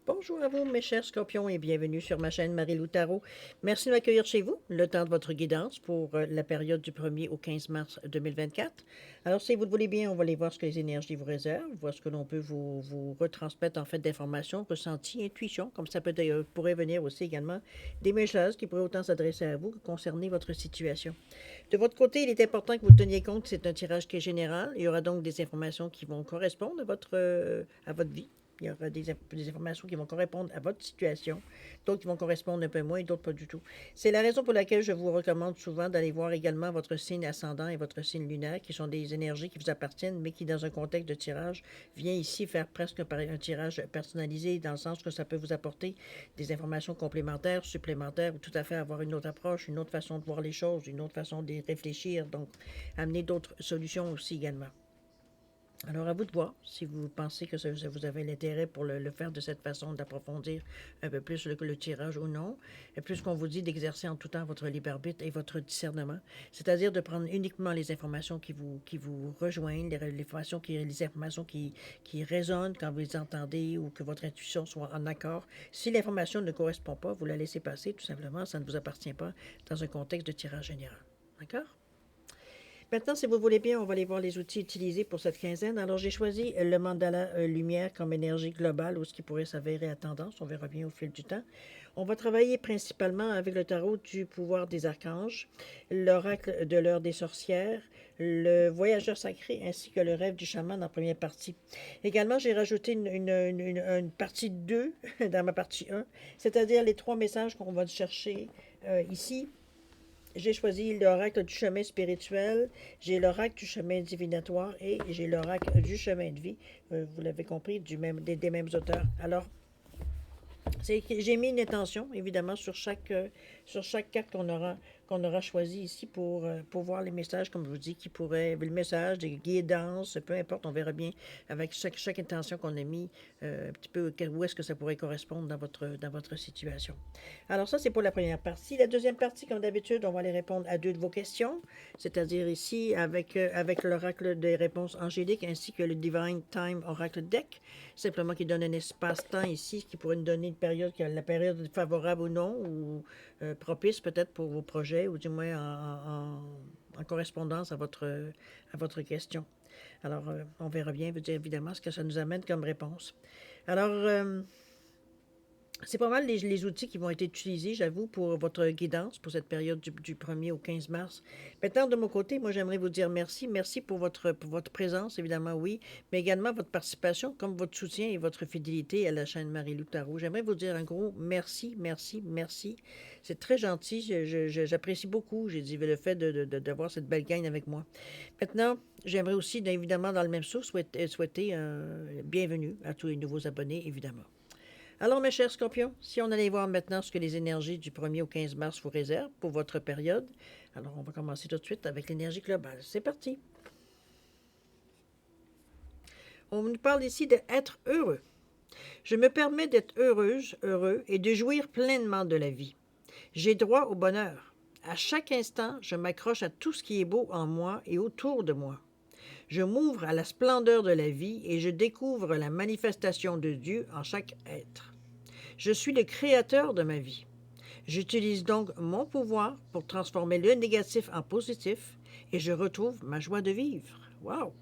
Bonjour à vous, mes chers scorpions, et bienvenue sur ma chaîne Marie-Lou Tarot. Merci de m'accueillir chez vous, le temps de votre guidance pour la période du 1er au 15 mars 2024. Alors, si vous le voulez bien, on va aller voir ce que les énergies vous réservent, voir ce que l'on peut vous retransmettre en fait d'informations, ressentis, intuitions, comme ça pourrait venir aussi également des messages qui pourraient autant s'adresser à vous que concerner votre situation. De votre côté, il est important que vous teniez compte que c'est un tirage qui est général. Il y aura donc des informations qui vont correspondre à votre vie. Il y aura des informations qui vont correspondre à votre situation, d'autres qui vont correspondre un peu moins et d'autres pas du tout. C'est la raison pour laquelle je vous recommande souvent d'aller voir également votre signe ascendant et votre signe lunaire, qui sont des énergies qui vous appartiennent, mais qui, dans un contexte de tirage, vient ici faire presque un tirage personnalisé, dans le sens que ça peut vous apporter des informations complémentaires, supplémentaires, ou tout à fait avoir une autre approche, une autre façon de voir les choses, une autre façon de réfléchir, donc amener d'autres solutions aussi également. Alors, à vous de voir si vous pensez que vous avez l'intérêt pour le faire de cette façon, d'approfondir un peu plus le tirage ou non. Et plus qu'on vous dit d'exercer en tout temps votre libre arbitre et votre discernement, c'est-à-dire de prendre uniquement les informations qui vous rejoignent, les informations qui résonnent quand vous les entendez ou que votre intuition soit en accord. Si l'information ne correspond pas, vous la laissez passer, tout simplement, ça ne vous appartient pas dans un contexte de tirage général. D'accord? Maintenant, si vous voulez bien, on va aller voir les outils utilisés pour cette quinzaine. Alors, j'ai choisi le mandala lumière comme énergie globale ou ce qui pourrait s'avérer à tendance. On verra bien au fil du temps. On va travailler principalement avec le tarot du pouvoir des archanges, l'oracle de l'heure des sorcières, le voyageur sacré ainsi que le rêve du chaman en première partie. Également, j'ai rajouté une partie 2 dans ma partie 1, c'est-à-dire les trois messages qu'on va chercher ici. J'ai choisi l'oracle du chemin spirituel, j'ai l'oracle du chemin divinatoire et j'ai l'oracle du chemin de vie. Vous l'avez compris, des mêmes auteurs. Alors, j'ai mis une intention, évidemment, sur chaque carte qu'on aura choisi ici pour voir les messages, comme je vous dis, qui pourraient, le message, des guidances, peu importe, on verra bien avec chaque intention qu'on a mis, un petit peu où est-ce que ça pourrait correspondre dans votre situation. Alors ça, c'est pour la première partie. La deuxième partie, comme d'habitude, on va aller répondre à deux de vos questions, c'est-à-dire ici avec l'oracle des réponses angéliques ainsi que le Divine Time Oracle Deck, simplement qui donne un espace-temps ici qui pourrait nous donner une période, la période favorable ou non, ou propice peut-être pour vos projets, ou du moins en correspondance à votre question. Alors, on verra bien, évidemment, ce que ça nous amène comme réponse. Alors, c'est pas mal les outils qui vont être utilisés, j'avoue, pour votre guidance pour cette période du 1er au 15 mars. Maintenant, de mon côté, moi, j'aimerais vous dire merci. Merci pour votre présence, évidemment, oui, mais également votre participation, comme votre soutien et votre fidélité à la chaîne Marie-Lou Tarot. J'aimerais vous dire un gros merci, merci, merci. C'est très gentil. J'apprécie beaucoup, j'ai dit, le fait d'avoir cette belle gang avec moi. Maintenant, j'aimerais aussi, évidemment, dans le même sens, souhaiter bienvenue à tous les nouveaux abonnés, évidemment. Alors, mes chers scorpions, si on allait voir maintenant ce que les énergies du 1er au 15 mars vous réservent pour votre période, alors on va commencer tout de suite avec l'énergie globale. C'est parti. On nous parle ici d'être heureux. Je me permets d'être heureuse, heureux et de jouir pleinement de la vie. J'ai droit au bonheur. À chaque instant, je m'accroche à tout ce qui est beau en moi et autour de moi. Je m'ouvre à la splendeur de la vie et je découvre la manifestation de Dieu en chaque être. Je suis le créateur de ma vie. J'utilise donc mon pouvoir pour transformer le négatif en positif et je retrouve ma joie de vivre. Wow!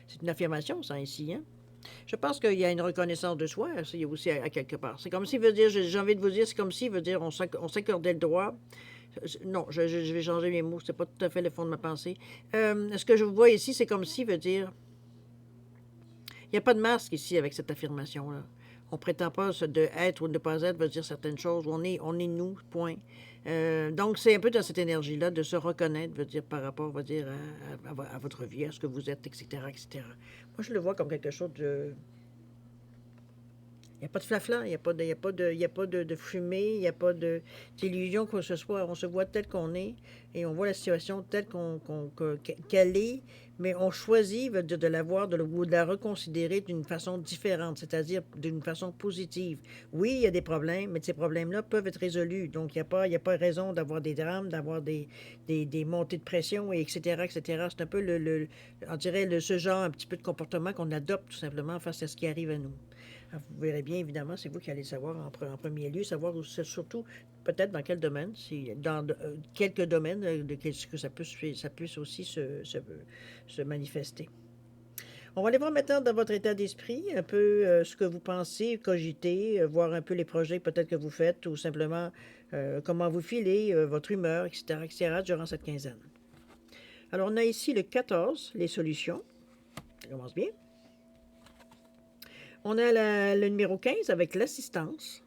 C'est une affirmation, ça, ici, hein? Je pense qu'il y a une reconnaissance de soi, il y a aussi à quelque part. C'est comme s'il veut dire, j'ai envie de vous dire, c'est comme s'il veut dire, on s'accordait le droit. Non, je vais changer mes mots, c'est pas tout à fait le fond de ma pensée. Ce que je vois ici, c'est comme s'il veut dire, il n'y a pas de masque ici avec cette affirmation-là. On ne prétend pas de être ou de ne pas être, veut dire certaines choses. On est nous, point. Donc, c'est un peu dans cette énergie-là de se reconnaître, veut dire, par rapport, veut dire, à votre vie, à ce que vous êtes, etc., etc. Moi, je le vois comme quelque chose de... Il n'y a pas de flafla, il n'y a pas de fumée, il n'y a pas d'illusion que ce soit. On se voit tel qu'on est et on voit la situation telle qu'elle est, mais on choisit de la voir, ou de la reconsidérer d'une façon différente, c'est-à-dire d'une façon positive. Oui, il y a des problèmes, mais ces problèmes-là peuvent être résolus. Donc, il y a pas raison d'avoir des drames, d'avoir des montées de pression, et etc., etc. C'est un peu, on dirait, ce genre un petit peu de comportement qu'on adopte tout simplement face à ce qui arrive à nous. Vous verrez bien, évidemment, c'est vous qui allez savoir en premier lieu, savoir surtout peut-être dans quel domaine, si dans quelques domaines, de ce que ça puisse aussi se manifester. On va aller voir maintenant dans votre état d'esprit un peu ce que vous pensez, cogiter, voir un peu les projets peut-être que vous faites ou simplement comment vous filez, votre humeur, etc., durant cette quinzaine. Alors, on a ici le 14, les solutions. Ça commence bien. On a le numéro 15 avec l'assistance.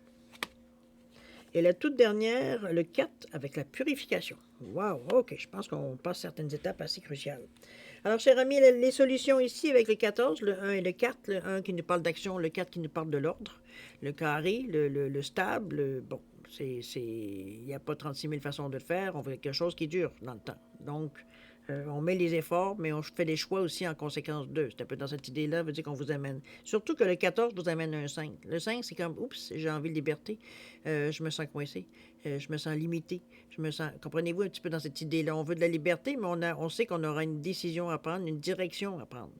Et la toute dernière, le 4 avec la purification. Wow, OK, je pense qu'on passe certaines étapes assez cruciales. Alors, cher ami, les solutions ici avec le 14, le 1 et le 4, le 1 qui nous parle d'action, le 4 qui nous parle de l'ordre, le carré, le stable, bon, il n'y a pas 36 000 façons de le faire, on veut quelque chose qui dure dans le temps. Donc, on met les efforts, mais on fait des choix aussi en conséquence d'eux. C'est un peu dans cette idée-là, veut dire qu'on vous amène. Surtout que le 14 vous amène un 5. Le 5, c'est comme, oups, j'ai envie de liberté, je me sens coincé, je me sens limité, je me sens, comprenez-vous un petit peu dans cette idée-là, on veut de la liberté, mais on sait qu'on aura une décision à prendre, une direction à prendre.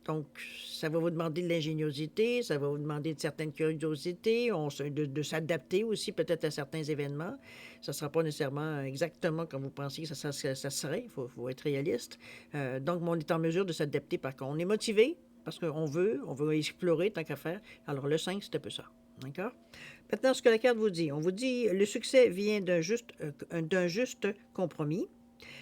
Donc, ça va vous demander de l'ingéniosité, ça va vous demander de certaines curiosités, de s'adapter aussi peut-être à certains événements. Ça ne sera pas nécessairement exactement comme vous pensiez que ça serait, il faut être réaliste. Donc, on est en mesure de s'adapter par contre. On est motivé parce qu'on on veut explorer tant qu'à faire. Alors, le 5, c'est un peu ça. D'accord? Maintenant, ce que la carte vous dit, on vous dit le succès vient d'un juste compromis.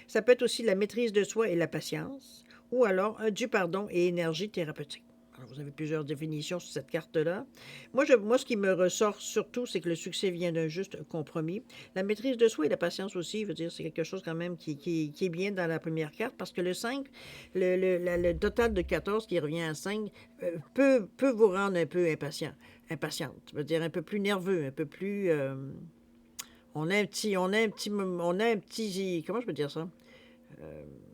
Ça peut être aussi la maîtrise de soi et la patience, ou alors du pardon et énergie thérapeutique. Alors, vous avez plusieurs définitions sur cette carte-là. Moi, ce qui me ressort surtout, c'est que le succès vient d'un juste compromis. La maîtrise de soi et la patience aussi, je veux dire, c'est quelque chose quand même qui est bien dans la première carte, parce que le 5, le total de 14 qui revient à 5, peut vous rendre un peu impatiente, je veux dire un peu plus nerveux, un peu plus... on a un petit, comment je peux dire ça?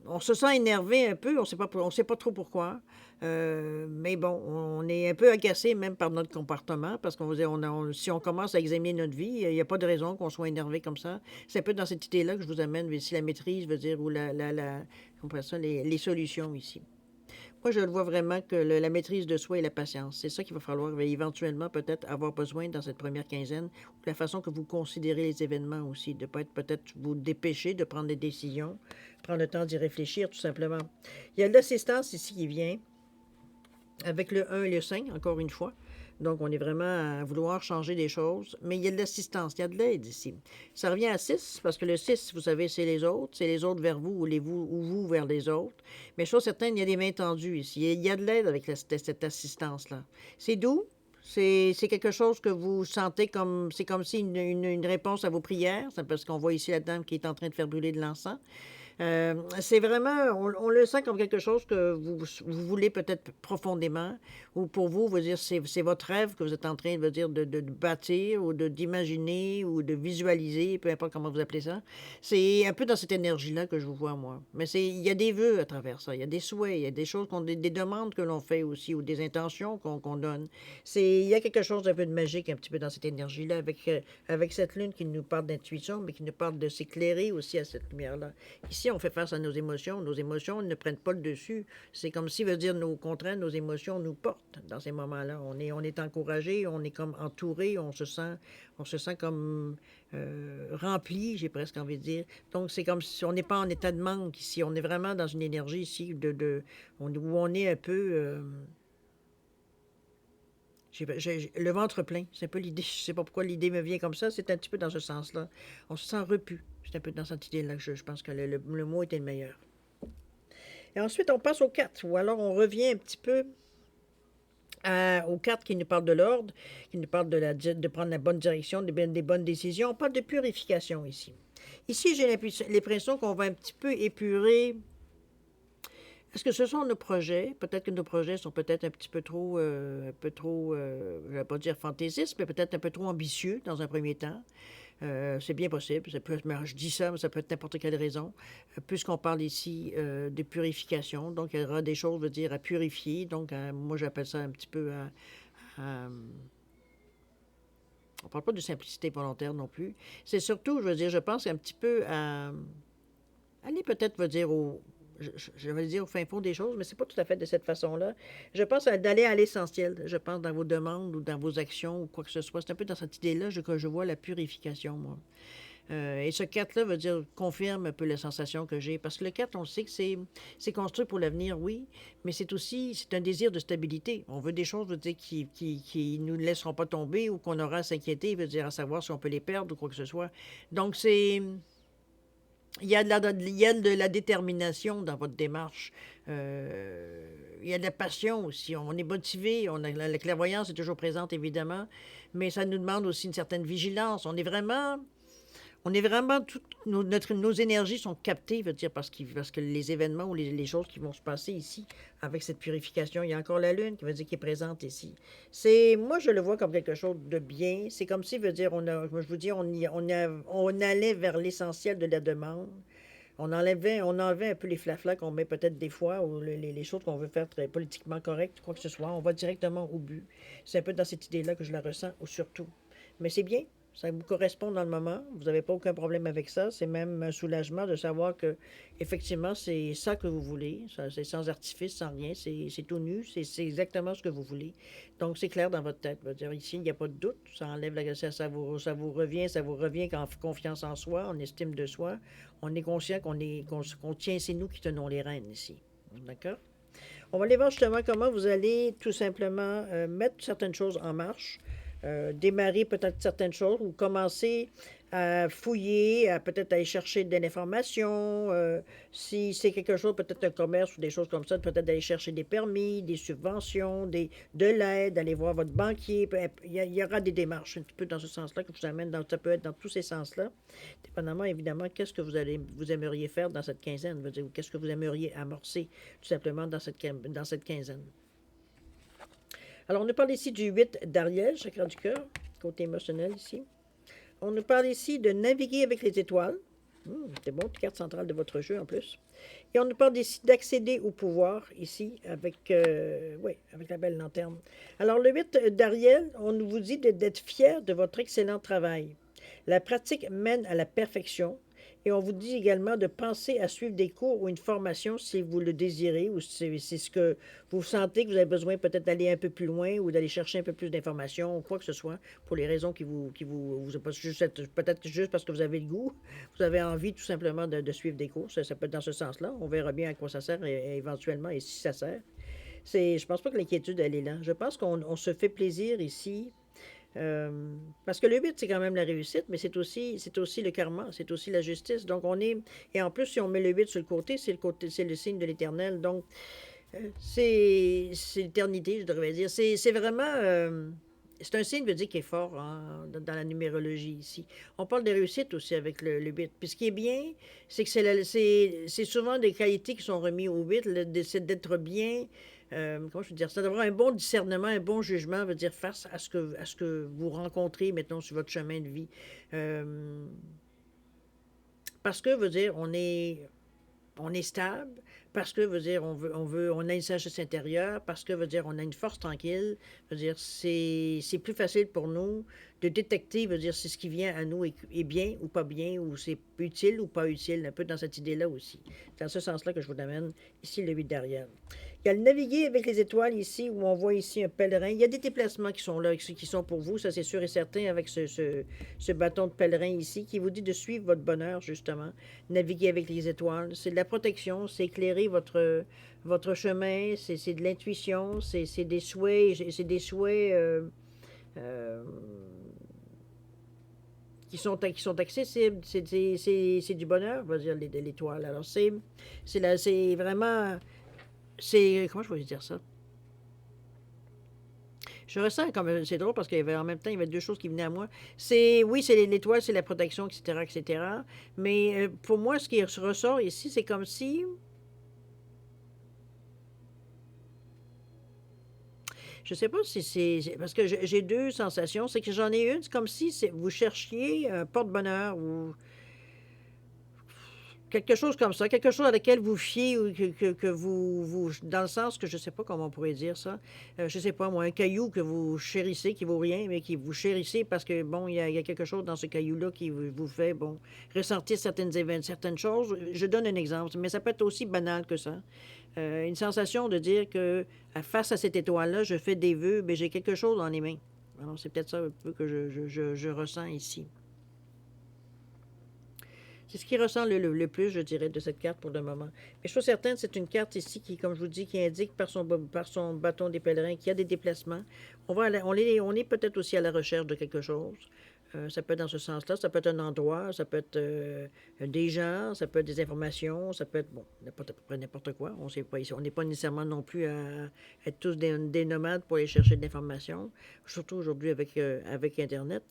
On se sent énervé un peu, on sait pas trop pourquoi. Mais bon, on est un peu agacé même par notre comportement parce qu'on si on commence à examiner notre vie, il n'y a pas de raison qu'on soit énervé comme ça. C'est un peu dans cette idée-là que je vous amène, ici la maîtrise, veut dire, ou comment on appelle ça, les solutions ici. Moi, je le vois vraiment que la maîtrise de soi et la patience, c'est ça qu'il va falloir éventuellement peut-être avoir besoin dans cette première quinzaine, ou la façon que vous considérez les événements aussi, de ne pas être peut-être vous dépêcher de prendre des décisions, prendre le temps d'y réfléchir tout simplement. Il y a l'assistance ici qui vient avec le 1 et le 5, encore une fois. Donc, on est vraiment à vouloir changer des choses. Mais il y a de l'assistance, il y a de l'aide ici. Ça revient à 6, parce que le 6, vous savez, c'est les autres vers vous ou vous vers les autres. Mais chose certaine, il y a des mains tendues ici. Il y a de l'aide avec cette assistance-là. C'est doux. C'est quelque chose que vous sentez comme... C'est comme si une réponse à vos prières. C'est parce qu'on voit ici la dame qui est en train de faire brûler de l'encens. C'est vraiment, on le sent comme quelque chose que vous voulez peut-être profondément, ou pour vous, vous dire, c'est votre rêve que vous êtes en train de bâtir, ou d'imaginer, ou de visualiser, peu importe comment vous appelez ça. C'est un peu dans cette énergie-là que je vous vois, moi. Mais il y a des vœux à travers ça, il y a des souhaits, il y a des choses, des demandes que l'on fait aussi, ou des intentions qu'on donne. Il y a quelque chose d'un peu de magique un petit peu dans cette énergie-là, avec cette lune qui nous parle d'intuition, mais qui nous parle de s'éclairer aussi à cette lumière-là. Ici, on fait face à nos émotions. Nos émotions ne prennent pas le dessus. C'est comme si, veut dire, nos contraintes, nos émotions nous portent dans ces moments-là. On est encouragé, on est comme entouré, on se sent comme rempli, j'ai presque envie de dire. Donc, c'est comme si on n'est pas en état de manque ici. On est vraiment dans une énergie ici où on est un peu... le ventre plein, c'est un peu l'idée, je sais pas pourquoi l'idée me vient comme ça, c'est un petit peu dans ce sens-là. On se sent repu. C'est un peu dans cette idée-là que je pense que le mot était le meilleur. Et ensuite, on passe aux 4, ou alors on revient un petit peu aux 4 qui nous parlent de l'ordre, qui nous parlent de prendre la bonne direction, des bonnes décisions. On parle de purification ici. Ici, j'ai l'impression qu'on va un petit peu épurer. Est-ce que ce sont nos projets? Peut-être que nos projets sont peut-être un petit peu trop, je ne vais pas dire fantaisistes, mais peut-être un peu trop ambitieux dans un premier temps. C'est bien possible. Je dis ça, mais ça peut être n'importe quelle raison. Puisqu'on parle ici de purification, donc il y aura des choses, je veux dire, à purifier. Donc, moi, j'appelle ça un petit peu on ne parle pas de simplicité volontaire non plus. C'est surtout, je veux dire, je pense un petit peu à aller peut-être, je veux dire, je vais le dire au fin fond des choses, mais c'est pas tout à fait de cette façon-là. Je pense d'aller à l'essentiel, je pense, dans vos demandes ou dans vos actions ou quoi que ce soit. C'est un peu dans cette idée-là que je vois la purification, moi. Et ce 4-là veut dire, confirme un peu la sensation que j'ai. Parce que le 4, on le sait que c'est construit pour l'avenir, oui, mais c'est aussi, c'est un désir de stabilité. On veut des choses, veut dire, qui nous laisseront pas tomber ou qu'on aura à s'inquiéter, veut dire, à savoir si on peut les perdre ou quoi que ce soit. Donc, il y a il y a de la détermination dans votre démarche. Il y a de la passion aussi. On est motivé. La clairvoyance est toujours présente, évidemment, mais ça nous demande aussi une certaine vigilance. On est vraiment, toutes nos énergies sont captées, veut dire, parce que les événements ou les choses qui vont se passer ici, avec cette purification, il y a encore la Lune qui veut dire qui est présente ici. Moi, je le vois comme quelque chose de bien. C'est comme si, veut dire, je vous dis, on allait vers l'essentiel de la demande. On enlevait un peu les flaflas qu'on met peut-être des fois, ou les choses qu'on veut faire très politiquement correctes, quoi que ce soit. On va directement au but. C'est un peu dans cette idée-là que je la ressens, ou surtout. Mais c'est bien, ça vous correspond dans le moment. Vous n'avez pas aucun problème avec ça. C'est même un soulagement de savoir que, effectivement, c'est ça que vous voulez. C'est sans artifice, sans rien. C'est tout nu. C'est exactement ce que vous voulez. Donc, c'est clair dans votre tête. Je veux dire, ici, il n'y a pas de doute. Ça enlève ça vous revient en confiance en soi, en estime de soi. On est conscient qu'on tient, c'est nous qui tenons les rênes ici. D'accord? On va aller voir justement comment vous allez tout simplement mettre certaines choses en marche, démarrer peut-être certaines choses ou commencer à fouiller, à peut-être aller chercher de l'information. Si c'est quelque chose, peut-être un commerce ou des choses comme ça, peut-être d'aller chercher des permis, des subventions, de l'aide, aller voir votre banquier. Il y aura des démarches un petit peu dans ce sens-là que je vous amène dans, ça peut être dans tous ces sens-là. Dépendamment, évidemment, qu'est-ce que vous aimeriez faire dans cette quinzaine, ou qu'est-ce que vous aimeriez amorcer tout simplement dans cette quinzaine. Alors, on nous parle ici du 8 d'Ariel, chakra du cœur, côté émotionnel ici. On nous parle ici de naviguer avec les étoiles. C'est bon, carte centrale de votre jeu en plus. Et on nous parle ici d'accéder au pouvoir, ici, avec la belle lanterne. Alors, le 8 d'Ariel, on vous dit d'être fier de votre excellent travail. La pratique mène à la perfection. Et on vous dit également de penser à suivre des cours ou une formation si vous le désirez ou si c'est ce que vous sentez que vous avez besoin peut-être d'aller un peu plus loin ou d'aller chercher un peu plus d'informations ou quoi que ce soit pour les raisons peut-être juste parce que vous avez le goût, vous avez envie tout simplement de suivre des cours. Ça peut être dans ce sens-là. On verra bien à quoi ça sert éventuellement et si ça sert. Je pense pas que l'inquiétude, elle est là. Je pense qu'on se fait plaisir ici parce que le 8, c'est quand même la réussite, mais c'est aussi le karma, c'est aussi la justice. Donc, et en plus, si on met le 8 sur le côté, c'est le signe de l'éternel. Donc, c'est l'éternité, je devrais dire. C'est vraiment, c'est un signe, veut dire, qui est fort dans la numérologie ici. On parle de réussite aussi avec le 8. Puis ce qui est bien, c'est que c'est souvent des qualités qui sont remises au 8, c'est d'être bien. Comment je veux dire ça? D'avoir un bon discernement, un bon jugement, veut dire face à ce que vous rencontrez, maintenant, sur votre chemin de vie. Parce que, veut dire, on est stable, parce que, veut dire, on a une sagesse intérieure, parce que, veut dire, on a une force tranquille, veut dire, c'est plus facile pour nous de détecter, veut dire, si ce qui vient à nous est bien ou pas bien, ou c'est utile ou pas utile, un peu dans cette idée-là aussi. C'est dans ce sens-là que je vous amène ici le 8 derrière. Il y a le naviguer avec les étoiles ici, où on voit ici un pèlerin. Il y a des déplacements qui sont là, qui sont pour vous, ça c'est sûr et certain, avec ce bâton de pèlerin ici, qui vous dit de suivre votre bonheur, justement. Naviguer avec les étoiles, c'est de la protection, c'est éclairer votre chemin, c'est de l'intuition, c'est des souhaits, euh, qui sont accessibles, c'est du bonheur, on va dire, l'étoile. Alors c'est vraiment... Comment je vais dire ça? Je ressens comme... C'est drôle parce qu'il y avait en même temps, il y avait deux choses qui venaient à moi. Oui, c'est l'étoile, c'est la protection, etc., etc. Mais pour moi, ce qui ressort ici, c'est comme si... Je sais pas si c'est... Parce que j'ai deux sensations. C'est que j'en ai une, c'est comme si vous cherchiez un porte-bonheur ou quelque chose comme ça, quelque chose à laquelle vous fiez ou que vous, dans le sens que je ne sais pas comment on pourrait dire ça, je ne sais pas moi, un caillou que vous chérissez, qui vaut rien, mais qui vous chérissez parce que, bon, il y a quelque chose dans ce caillou-là qui vous fait, bon, ressentir certaines choses. Je donne un exemple, mais ça peut être aussi banal que ça. Une sensation de dire que face à cette étoile-là, je fais des vœux, mais j'ai quelque chose dans les mains. Alors, c'est peut-être ça un peu que je ressens ici. C'est ce qui ressent le plus, je dirais, de cette carte pour le moment. Mais je suis certaine, c'est une carte ici qui, comme je vous dis, qui indique par son bâton des pèlerins qu'il y a des déplacements. On est peut-être aussi à la recherche de quelque chose. Ça peut être dans ce sens-là, ça peut être un endroit, ça peut être des gens, ça peut être des informations, ça peut être, bon, n'importe, à peu près n'importe quoi. On sait pas ici. On n'est pas nécessairement non plus à être tous des nomades pour aller chercher de l'information, surtout aujourd'hui avec Internet.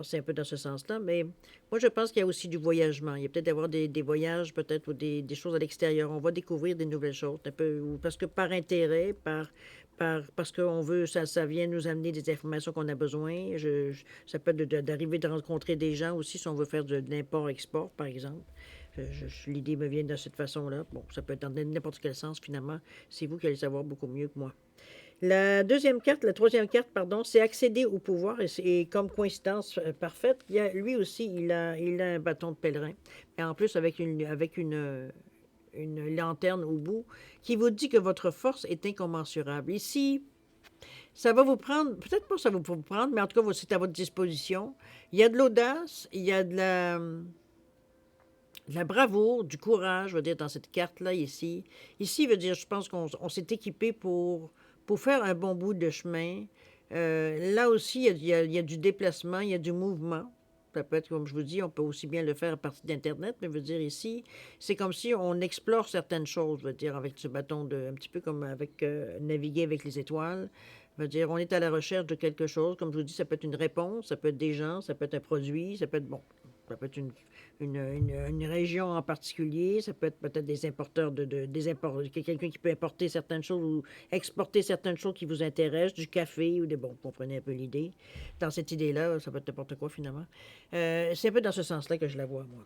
C'est un peu dans ce sens-là, mais moi, je pense qu'il y a aussi du voyagement. Il y a peut-être d'avoir des voyages, peut-être, ou des choses à l'extérieur. On va découvrir des nouvelles choses, un peu, ou parce que par intérêt, parce qu'on veut, ça vient nous amener des informations qu'on a besoin. Ça peut être d'arriver de rencontrer des gens aussi, si on veut faire de l'import-export, par exemple. L'idée me vient de cette façon-là. Bon, ça peut être dans n'importe quel sens, finalement. C'est vous qui allez savoir beaucoup mieux que moi. La troisième carte, pardon, c'est accéder au pouvoir et comme coïncidence parfaite, lui aussi, il a un bâton de pèlerin, et en plus avec une lanterne au bout qui vous dit que votre force est incommensurable. Ici, ça va vous prendre, peut-être pas ça va vous prendre, mais en tout cas, c'est à votre disposition. Il y a de l'audace, il y a de la bravoure, du courage, je veux dire, dans cette carte-là, ici. Ici, veut dire, je pense qu'on s'est équipé pour faire un bon bout de chemin. Là aussi, il y a du déplacement, il y a du mouvement. Ça peut être, comme je vous dis, on peut aussi bien le faire à partir d'Internet, mais je veux dire, ici, c'est comme si on explore certaines choses, je veux dire, avec ce bâton un petit peu comme avec naviguer avec les étoiles. Je veux dire, on est à la recherche de quelque chose. Comme je vous dis, ça peut être une réponse, ça peut être des gens, ça peut être un produit, ça peut être, bon, ça peut être une région en particulier, ça peut être peut-être des importeurs quelqu'un qui peut importer certaines choses ou exporter certaines choses qui vous intéressent, du café ou des, bon, vous comprenez un peu l'idée. Dans cette idée-là, ça peut être n'importe quoi finalement. C'est un peu dans ce sens-là que je la vois, moi.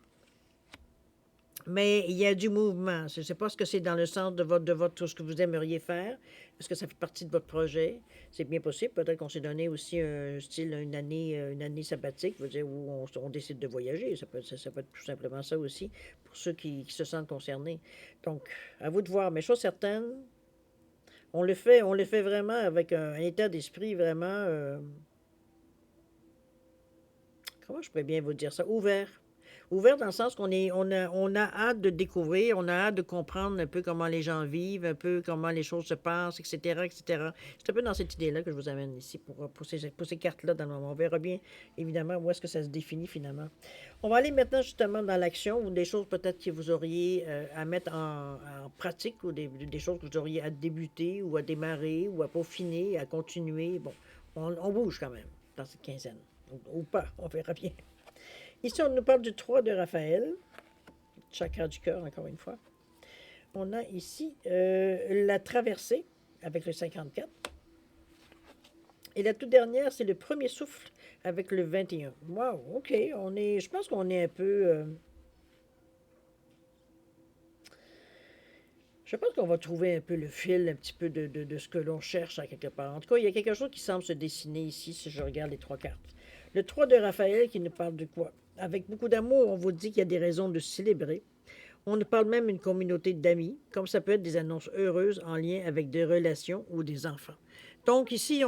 Mais il y a du mouvement. Je ne sais pas ce que c'est dans le sens de ce que vous aimeriez faire. Est-ce que ça fait partie de votre projet? C'est bien possible. Peut-être qu'on s'est donné aussi un style, une année sabbatique, je veux dire, où on décide de voyager. Ça peut être tout simplement ça aussi, pour ceux qui se sentent concernés. Donc, à vous de voir. Mais chose certaine, on le fait vraiment avec un état d'esprit vraiment, comment je pourrais bien vous dire ça, ouvert. Ouvert dans le sens on a hâte de découvrir, on a hâte de comprendre un peu comment les gens vivent, un peu comment les choses se passent, etc., etc. C'est un peu dans cette idée-là que je vous amène ici pour ces cartes-là dans le moment. On verra bien, évidemment, où est-ce que ça se définit finalement. On va aller maintenant justement dans l'action ou des choses peut-être que vous auriez à mettre en pratique ou des choses que vous auriez à débuter ou à démarrer ou à peaufiner, à continuer. Bon, on bouge quand même dans cette quinzaine. Ou pas, on verra bien. Ici, on nous parle du 3 de Raphaël, chakra du cœur, encore une fois. On a ici la traversée avec le 54. Et la toute dernière, c'est le premier souffle avec le 21. Wow, OK. Je pense qu'on est un peu. Je pense qu'on va trouver un peu le fil, un petit peu de ce que l'on cherche à quelque part. En tout cas, il y a quelque chose qui semble se dessiner ici si je regarde les trois cartes. Le 3 de Raphaël qui nous parle de quoi? Avec beaucoup d'amour, on vous dit qu'il y a des raisons de célébrer. On nous parle même d'une communauté d'amis, comme ça peut être des annonces heureuses en lien avec des relations ou des enfants. Donc ici,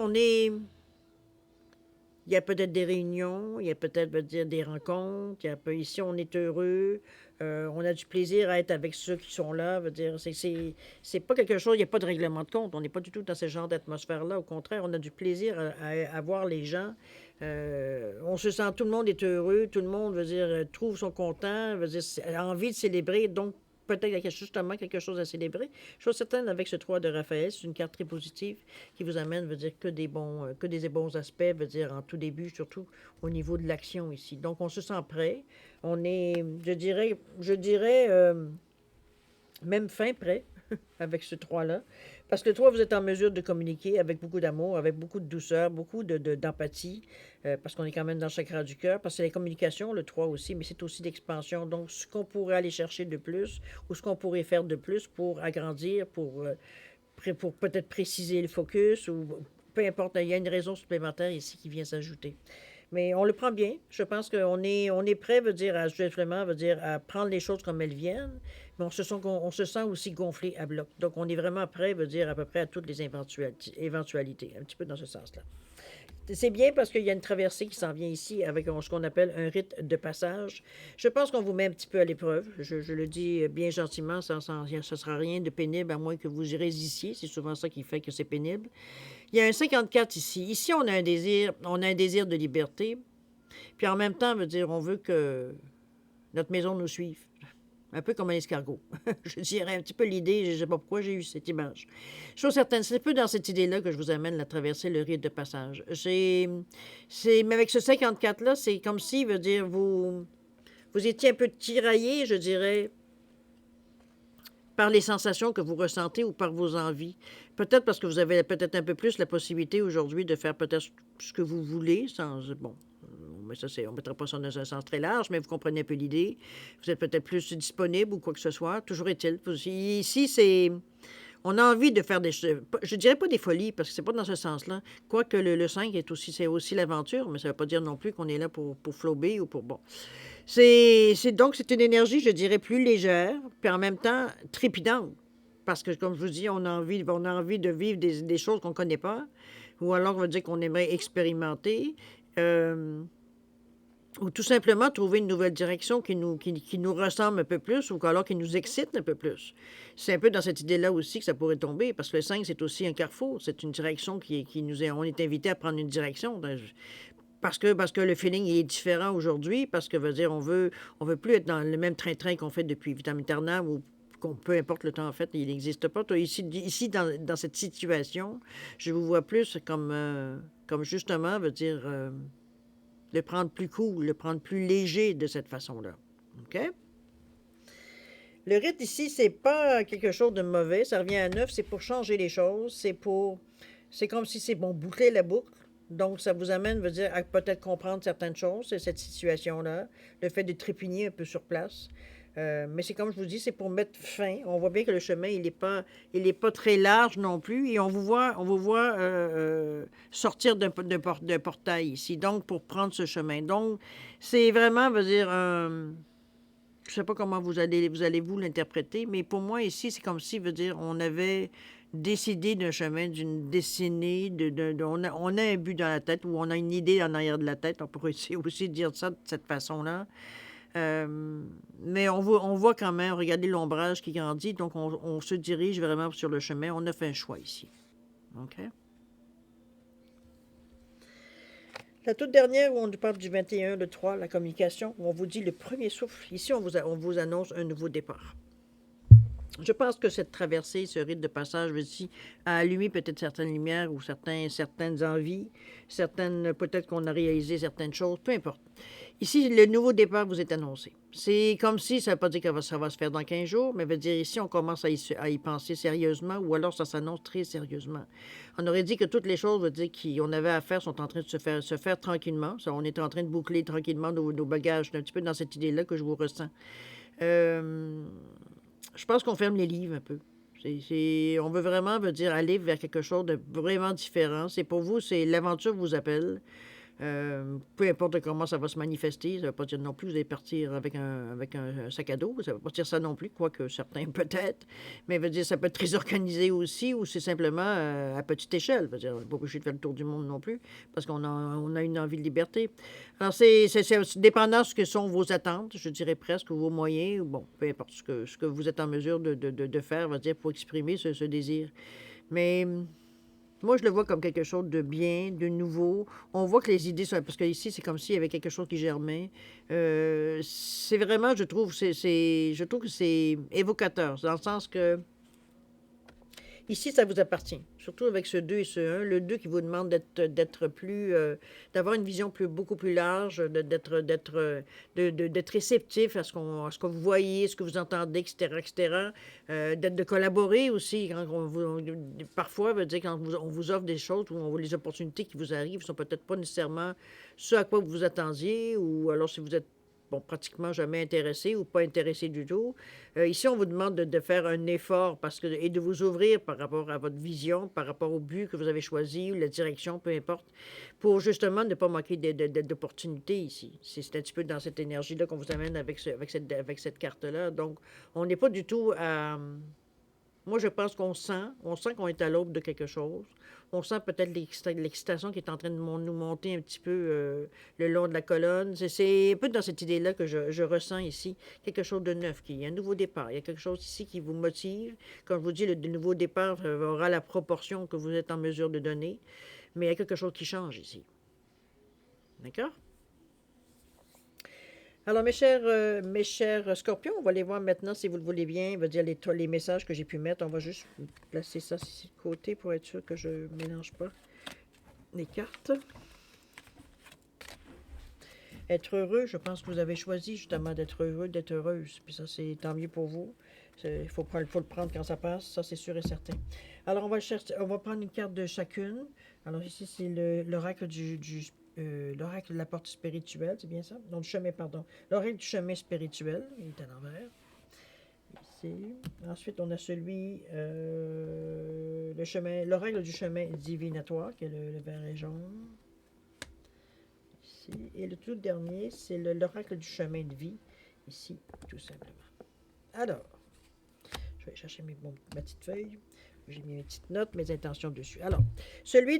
il y a peut-être des réunions, il y a peut-être dire, des rencontres, ici on est heureux, on a du plaisir à être avec ceux qui sont là, veut dire, c'est pas quelque chose, il n'y a pas de règlement de compte, on n'est pas du tout dans ce genre d'atmosphère-là, au contraire, on a du plaisir à voir les gens, on se sent, tout le monde est heureux, tout le monde, veut dire, trouve son content, veut dire, a envie de célébrer, donc peut-être qu'il y a justement quelque chose à célébrer. Je suis certaine avec ce 3 de Raphaël, c'est une carte très positive qui vous amène, veut dire, que des bons aspects, veut dire, en tout début, surtout au niveau de l'action ici. Donc, on se sent prêt. On est, je dirais même fin prêt avec ce 3-là, Parce que le 3, vous êtes en mesure de communiquer avec beaucoup d'amour, avec beaucoup de douceur, beaucoup d'empathie, parce qu'on est quand même dans le chakra du cœur, parce que c'est la communication, le 3 aussi, mais c'est aussi l'expansion. Donc, ce qu'on pourrait aller chercher de plus, ou ce qu'on pourrait faire de plus pour agrandir, pour peut-être préciser le focus, ou peu importe, il y a une raison supplémentaire ici qui vient s'ajouter. Mais on le prend bien. Je pense on est prêt, veut dire, justement, veut dire, à prendre les choses comme elles viennent, mais on se sent aussi gonflé à bloc. Donc, on est vraiment prêt, veut dire, à peu près à toutes les éventualités, un petit peu dans ce sens-là. C'est bien parce qu'il y a une traversée qui s'en vient ici avec ce qu'on appelle un rite de passage. Je pense qu'on vous met un petit peu à l'épreuve. Je le dis bien gentiment, ça ne sera rien de pénible à moins que vous y résistiez. C'est souvent ça qui fait que c'est pénible. Il y a un 54 ici. Ici, on a un désir de liberté. Puis en même temps, veut dire, on veut que notre maison nous suive. Un peu comme un escargot. Je dirais un petit peu l'idée, je ne sais pas pourquoi j'ai eu cette image. Chose certaine, c'est un peu dans cette idée-là que je vous amène à traverser le rite de passage. Mais avec ce 54-là, c'est comme si, veut dire, vous étiez un peu tiraillé, je dirais, par les sensations que vous ressentez ou par vos envies. Peut-être parce que vous avez peut-être un peu plus la possibilité aujourd'hui de faire peut-être ce que vous voulez, bon, mais ça, on ne mettra pas ça dans un sens très large, mais vous comprenez un peu l'idée. Vous êtes peut-être plus disponible ou quoi que ce soit. Toujours est-il. Ici, on a envie de faire des choses. Je dirais pas des folies, parce que c'est pas dans ce sens-là. Quoique le 5 c'est aussi l'aventure, mais ça ne veut pas dire non plus qu'on est là pour flober ou pour. Bon. Donc, c'est une énergie, je dirais, plus légère, puis en même temps trépidante. Parce que, comme je vous dis, on a envie de vivre des choses qu'on ne connaît pas, ou alors on va dire qu'on aimerait expérimenter. Ou tout simplement trouver une nouvelle direction qui nous ressemble un peu plus ou alors qui nous excite un peu plus. C'est un peu dans cette idée-là aussi que ça pourrait tomber, parce que le 5, c'est aussi un carrefour. C'est une direction on est invité à prendre une direction. Parce que le feeling il est différent aujourd'hui, parce que veut dire on veut plus être dans le même train-train qu'on fait depuis vitam aeternam ou peu importe le temps en fait, il n'existe pas. Toi, ici dans cette situation, je vous vois plus comme justement, veut dire le prendre plus cool, le prendre plus léger de cette façon-là. OK? Le rite ici, c'est pas quelque chose de mauvais, ça revient à neuf, c'est pour changer les choses, c'est comme si c'est bon, boucler la boucle. Donc, ça vous amène, veut dire, à peut-être comprendre certaines choses, c'est cette situation-là, le fait de trépigner un peu sur place. Mais c'est comme je vous dis, c'est pour mettre fin. On voit bien que le chemin, il est pas très large non plus, et on vous voit sortir d'un portail ici, donc pour prendre ce chemin. Donc, c'est vraiment, veut dire, je sais pas comment vous allez vous l'interpréter, mais pour moi ici, c'est comme si, veut dire, on avait décidé d'un chemin, d'une destinée, on a un but dans la tête ou on a une idée en arrière de la tête. On pourrait aussi dire ça de cette façon-là. Mais on voit quand même, regardez l'ombrage qui grandit, donc on se dirige vraiment sur le chemin. On a fait un choix ici. OK? La toute dernière où on nous parle du 21, le 3, la communication, où on vous dit le premier souffle. Ici, on vous annonce un nouveau départ. Je pense que cette traversée, ce rite de passage ici, a allumé peut-être certaines lumières ou certaines envies, peut-être qu'on a réalisé certaines choses, peu importe. Ici, le nouveau départ vous est annoncé. C'est comme si, ça ne veut pas dire que ça va se faire dans 15 jours, mais veut dire ici, on commence à y penser sérieusement ou alors ça s'annonce très sérieusement. On aurait dit que toutes les choses, veut dire, qu'on avait à faire sont en train de se faire tranquillement. Ça, on est en train de boucler tranquillement nos bagages. C'est un petit peu dans cette idée-là que je vous ressens. Je pense qu'on ferme les livres un peu. On veut vraiment, veut dire, aller vers quelque chose de vraiment différent. C'est pour vous, c'est l'aventure vous appelle. Peu importe comment ça va se manifester, ça ne veut pas dire non plus que vous allez partir avec un sac à dos, ça ne veut pas dire ça non plus, quoique certains peut-être, mais veut dire ça peut être très organisé aussi, ou c'est simplement à petite échelle, veut dire, on n'est pas obligé de faire le tour du monde non plus, parce on a une envie de liberté. Alors c'est dépendant de ce que sont vos attentes, je dirais presque, ou vos moyens, ou bon, peu importe ce que vous êtes en mesure de faire, veut dire, pour exprimer ce désir. Mais moi, je le vois comme quelque chose de bien, de nouveau. On voit que les idées sont. Parce qu'ici, c'est comme s'il y avait quelque chose qui germait. C'est vraiment, je trouve que c'est évocateur. Dans le sens que Ici, ça vous appartient. Surtout avec ce 2 et ce un. Le 2 qui vous demande d'être plus, d'avoir une vision beaucoup plus large, d'être réceptif à ce que vous voyez, ce que vous entendez, etc., etc. De collaborer aussi. Parfois, veut dire quand on vous offre des choses ou les opportunités qui vous arrivent ne sont peut-être pas nécessairement ce à quoi vous vous attendiez, ou alors si vous êtes bon, pratiquement jamais intéressé ou pas intéressé du tout. Ici, on vous demande de faire un effort et de vous ouvrir par rapport à votre vision, par rapport au but que vous avez choisi, ou la direction, peu importe, pour justement ne pas manquer d'opportunités ici. C'est un petit peu dans cette énergie-là qu'on vous amène avec cette carte-là. Donc, on n'est pas du tout à... Moi, je pense on sent qu'on est à l'aube de quelque chose. On sent peut-être l'excitation qui est en train de nous monter un petit peu le long de la colonne. C'est un peu dans cette idée-là que je ressens ici quelque chose de neuf, qui est un nouveau départ. Il y a quelque chose ici qui vous motive. Comme je vous dis, le nouveau départ aura la proportion que vous êtes en mesure de donner, mais il y a quelque chose qui change ici. D'accord? Alors, mes chers scorpions, on va les voir maintenant, si vous le voulez bien. Il va dire les messages que j'ai pu mettre. On va juste placer ça ici de côté pour être sûr que je ne mélange pas les cartes. Être heureux, je pense que vous avez choisi justement d'être heureux, d'être heureuse. Puis ça, c'est tant mieux pour vous. Il faut le prendre quand ça passe, ça c'est sûr et certain. Alors, on va prendre une carte de chacune. Alors ici, c'est l'oracle l'oracle de la porte spirituelle, c'est bien ça? Non, du chemin, pardon. L'oracle du chemin spirituel, il est à l'envers. Ici. Ensuite, on a l'oracle du chemin divinatoire, qui est le vert et jaune. Ici. Et le tout dernier, c'est l'oracle du chemin de vie, ici, tout simplement. Alors, je vais chercher ma petite feuille. J'ai mis mes petites notes, mes intentions dessus. Alors, celui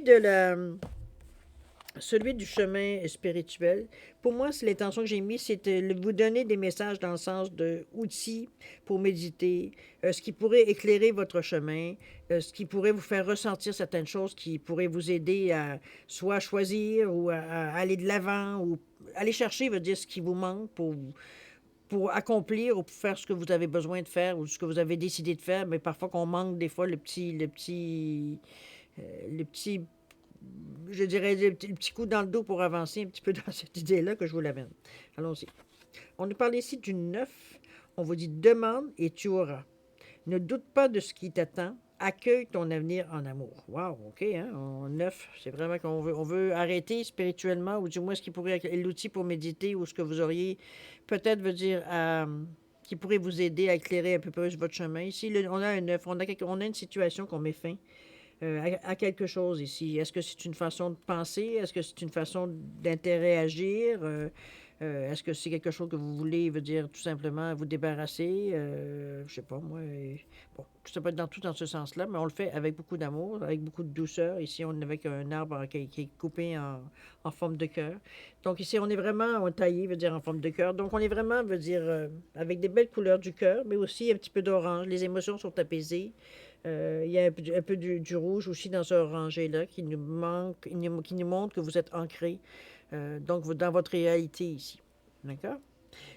du chemin spirituel, pour moi, c'est l'intention que j'ai mise, c'est de vous donner des messages dans le sens d'outils pour méditer, ce qui pourrait éclairer votre chemin, ce qui pourrait vous faire ressentir certaines choses qui pourraient vous aider à soit choisir ou à aller de l'avant ou aller chercher, veut dire ce qui vous manque pour accomplir ou pour faire ce que vous avez besoin de faire ou ce que vous avez décidé de faire, mais parfois qu'on manque des fois le petit je dirais, le petit coup dans le dos pour avancer un petit peu dans cette idée-là que je vous l'amène. Allons-y. On nous parle ici du 9. On vous dit demande et tu auras. Ne doute pas de ce qui t'attend. Accueille ton avenir en amour. Wow, OK, hein? 9, c'est vraiment on veut arrêter spirituellement, ou du moins ce qui pourrait être l'outil pour méditer, ou ce que vous auriez peut-être veut dire qui pourrait vous aider à éclairer un peu plus votre chemin. Ici, on a un 9, on a une situation qu'on met fin à quelque chose ici. Est-ce que c'est une façon de penser? Est-ce que c'est une façon d'interagir? Est-ce que c'est quelque chose que vous voulez, veut dire tout simplement vous débarrasser? Je sais pas, moi. Bon, ça peut être dans ce sens-là, mais on le fait avec beaucoup d'amour, avec beaucoup de douceur. Ici, on est avec un arbre qui est coupé en forme de cœur. Donc ici, on est vraiment taillé, veut dire en forme de cœur. Donc on est vraiment, veut dire, avec des belles couleurs du cœur, mais aussi un petit peu d'orange. Les émotions sont apaisées. Il y a un peu du rouge aussi dans ce orangé-là qui nous montre que vous êtes ancré donc dans votre réalité ici. D'accord?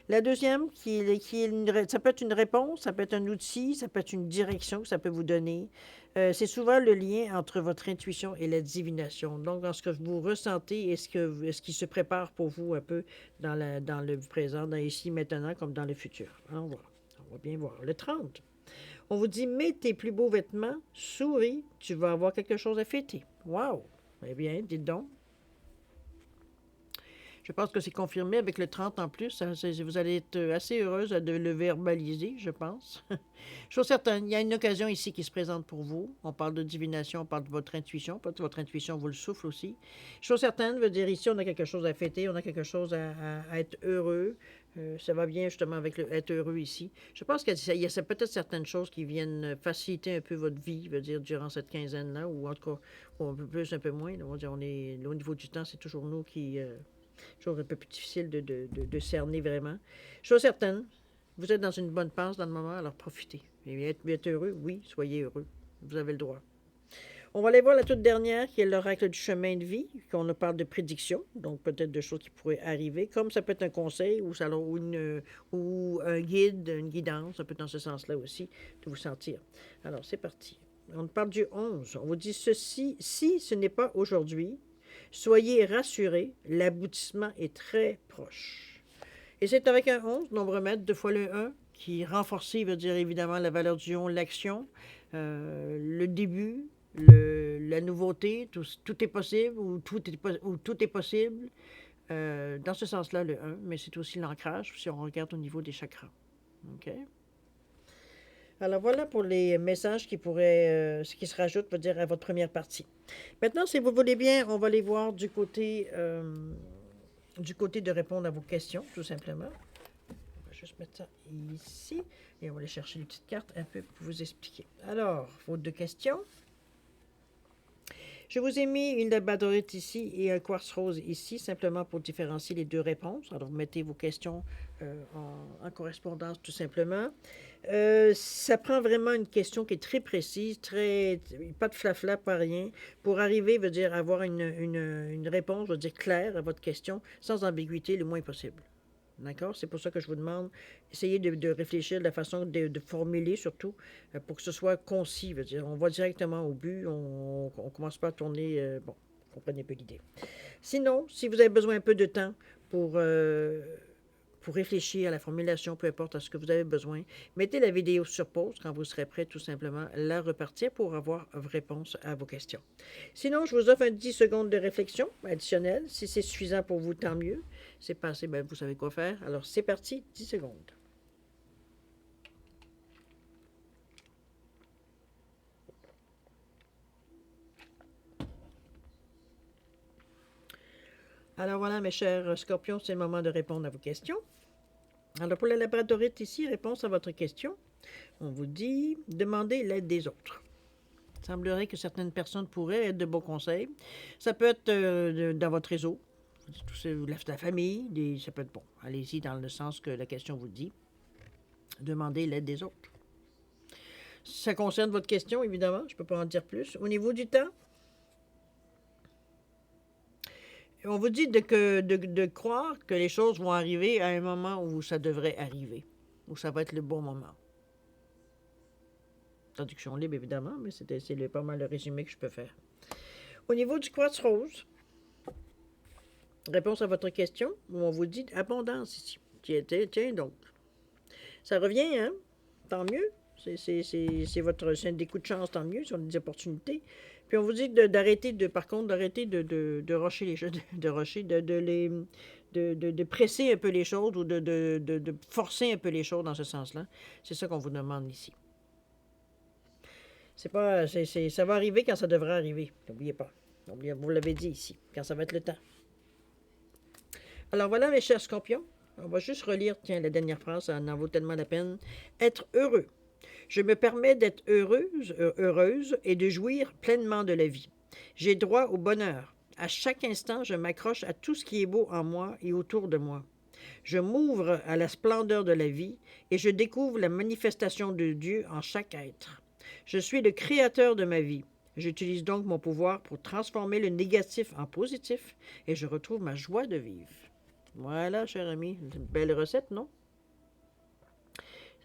La deuxième, ça peut être une réponse, ça peut être un outil, ça peut être une direction que ça peut vous donner. C'est souvent le lien entre votre intuition et la divination. Donc, dans ce que vous ressentez et ce qui se prépare pour vous un peu dans le présent, dans ici, maintenant, comme dans le futur. On va bien voir. Le 30. On vous dit, mets tes plus beaux vêtements, souris, tu vas avoir quelque chose à fêter. Wow! Eh bien, dites donc. Je pense que c'est confirmé avec le 30 en plus. Vous allez être assez heureuse de le verbaliser, je pense. Je suis certaine, il y a une occasion ici qui se présente pour vous. On parle de divination, on parle de votre intuition. Peut-être votre intuition vous le souffle aussi. Je suis certaine, veut dire ici, on a quelque chose à fêter, on a quelque chose à être heureux. Ça va bien justement avec être heureux ici. Je pense qu'il y a peut-être certaines choses qui viennent faciliter un peu votre vie, veut dire, durant cette quinzaine-là, ou en tout cas, un peu plus, un peu moins. On va dire, au niveau du temps, c'est toujours nous qui... toujours un peu plus difficile de cerner vraiment. Je suis certaine, vous êtes dans une bonne passe dans le moment, alors profitez. Et être heureux, oui, soyez heureux. Vous avez le droit. On va aller voir la toute dernière, qui est l'oracle du chemin de vie, qu'on nous parle de prédiction, donc peut-être de choses qui pourraient arriver, comme ça peut être un conseil ou un guide, une guidance, ça peut être dans ce sens-là aussi, de vous sentir. Alors, c'est parti. On parle du 11. On vous dit ceci, si ce n'est pas aujourd'hui, soyez rassurés, l'aboutissement est très proche. Et c'est avec un 11, nombre mètre, 2 fois le 1, qui renforcé veut dire évidemment la valeur du on, l'action, le début, la nouveauté, tout est possible ou tout est possible. Dans ce sens-là, le 1, mais c'est aussi l'ancrage si on regarde au niveau des chakras. OK? Alors voilà pour les messages qui pourraient, ce qui se rajoute, veut dire, à votre première partie. Maintenant, si vous voulez bien, on va les voir du côté de répondre à vos questions, tout simplement. On va juste mettre ça ici et on va aller chercher les petites cartes un peu pour vous expliquer. Alors, vos deux questions. Je vous ai mis une labradorite ici et un quartz rose ici, simplement pour différencier les deux réponses. Alors, vous mettez vos questions en correspondance, tout simplement. Ça prend vraiment une question qui est très précise, pas de flafla, pas rien, pour arriver, veut dire, avoir une réponse, veut dire, claire à votre question, sans ambiguïté, le moins possible. D'accord? C'est pour ça que je vous demande, essayez de réfléchir de la façon de formuler surtout, pour que ce soit concis. Veut dire, on va directement au but, on ne commence pas à tourner. Bon, vous comprenez un peu l'idée. Sinon, si vous avez besoin un peu de temps pour réfléchir à la formulation, peu importe à ce que vous avez besoin, mettez la vidéo sur pause quand vous serez prêt, tout simplement, la repartir pour avoir réponse à vos questions. Sinon, je vous offre un 10 secondes de réflexion additionnelle. Si c'est suffisant pour vous, tant mieux. C'est passé, ben, vous savez quoi faire. Alors, c'est parti, 10 secondes. Alors voilà, mes chers scorpions, c'est le moment de répondre à vos questions. Alors, pour la labradorite ici, réponse à votre question. On vous dit, demandez l'aide des autres. Il semblerait que certaines personnes pourraient être de bons conseils. Ça peut être dans votre réseau, la famille, ça peut être bon. Allez-y dans le sens que la question vous dit. Demandez l'aide des autres. Ça concerne votre question, évidemment, je ne peux pas en dire plus. Au niveau du temps, on vous dit de croire que les choses vont arriver à un moment où ça devrait arriver, où ça va être le bon moment. Traduction libre, évidemment, mais c'est pas mal le résumé que je peux faire. Au niveau du quartz rose, réponse à votre question, où on vous dit abondance ici. Tiens donc. Ça revient, hein? Tant mieux. C'est des coups de chance, tant mieux, sur des opportunités. Puis on vous dit d'arrêter de rusher les choses, de presser un peu les choses ou de forcer un peu les choses dans ce sens-là. C'est ça qu'on vous demande ici. Ça va arriver quand ça devrait arriver. N'oubliez pas. Vous l'avez dit ici, quand ça va être le temps. Alors voilà, mes chers scorpions. On va juste relire, tiens, la dernière phrase, ça en vaut tellement la peine. Être heureux. Je me permets d'être heureuse et de jouir pleinement de la vie. J'ai droit au bonheur. À chaque instant, je m'accroche à tout ce qui est beau en moi et autour de moi. Je m'ouvre à la splendeur de la vie et je découvre la manifestation de Dieu en chaque être. Je suis le créateur de ma vie. J'utilise donc mon pouvoir pour transformer le négatif en positif et je retrouve ma joie de vivre. Voilà, cher ami, une belle recette, non?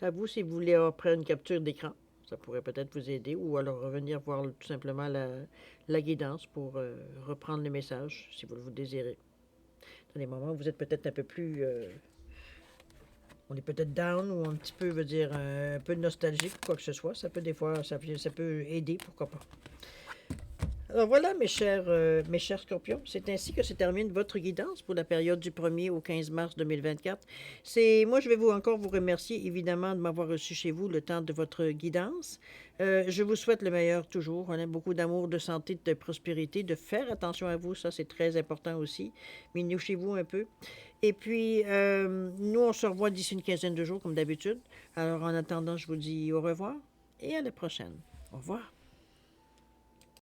À vous, si vous voulez après une capture d'écran, ça pourrait peut-être vous aider, ou alors revenir voir tout simplement la guidance pour reprendre le message, si vous le désirez. Dans les moments où vous êtes peut-être un peu plus... on est peut-être down, ou un petit peu, veut dire, un peu nostalgique, ou quoi que ce soit. Ça peut des fois, ça peut aider, pourquoi pas. Alors voilà, mes chers scorpions, c'est ainsi que se termine votre guidance pour la période du 1er au 15 mars 2024. Moi, je vais encore vous remercier, évidemment, de m'avoir reçu chez vous le temps de votre guidance. Je vous souhaite le meilleur toujours. On a beaucoup d'amour, de santé, de prospérité, de faire attention à vous, ça c'est très important aussi. Mais chez vous un peu. Et puis, nous, on se revoit d'ici une quinzaine de jours, comme d'habitude. Alors, en attendant, je vous dis au revoir et à la prochaine. Au revoir.